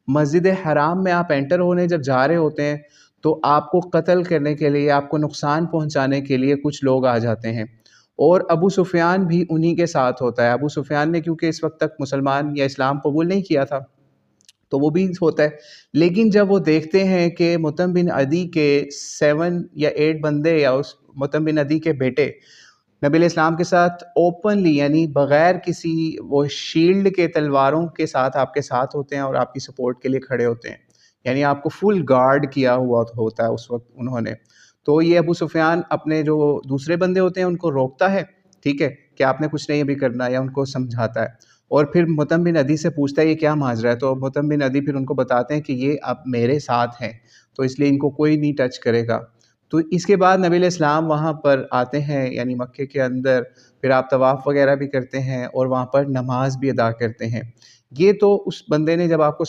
مسجد حرام میں آپ انٹر ہونے جب جا رہے ہوتے ہیں تو آپ کو قتل کرنے کے لیے، آپ کو نقصان پہنچانے کے لیے کچھ لوگ آ جاتے ہیں، اور ابو سفیان بھی انہی کے ساتھ ہوتا ہے۔ ابو سفیان نے کیونکہ اس وقت تک مسلمان یا اسلام قبول نہیں کیا تھا، تو وہ بھی ہوتا ہے۔ لیکن جب وہ دیکھتے ہیں کہ مطعم بن عدی کے 7 یا 8 بندے، یا اس مطعم بن عدی کے بیٹے نبی علیہ السلام کے ساتھ اوپنلی، یعنی بغیر کسی وہ شیلڈ کے، تلواروں کے ساتھ آپ کے ساتھ ہوتے ہیں اور آپ کی سپورٹ کے لیے کھڑے ہوتے ہیں، یعنی آپ کو فل گارڈ کیا ہوا ہوتا ہے اس وقت انہوں نے، تو یہ ابو سفیان اپنے جو دوسرے بندے ہوتے ہیں ان کو روکتا ہے، ٹھیک ہے، کہ آپ نے کچھ نہیں ابھی کرنا، یا ان کو سمجھاتا ہے، اور پھر مطعم بن عدی سے پوچھتا ہے یہ کیا ماجرا ہے، تو مطعم بن عدی پھر ان کو بتاتے ہیں کہ یہ اب میرے ساتھ ہیں، تو اس لیے ان کو کوئی نہیں ٹچ کرے گا۔ تو اس کے بعد نبی علیہ السلام وہاں پر آتے ہیں، یعنی مکے کے اندر، پھر آپ طواف وغیرہ بھی کرتے ہیں اور وہاں پر نماز بھی ادا کرتے ہیں۔ یہ تو اس بندے نے جب آپ کو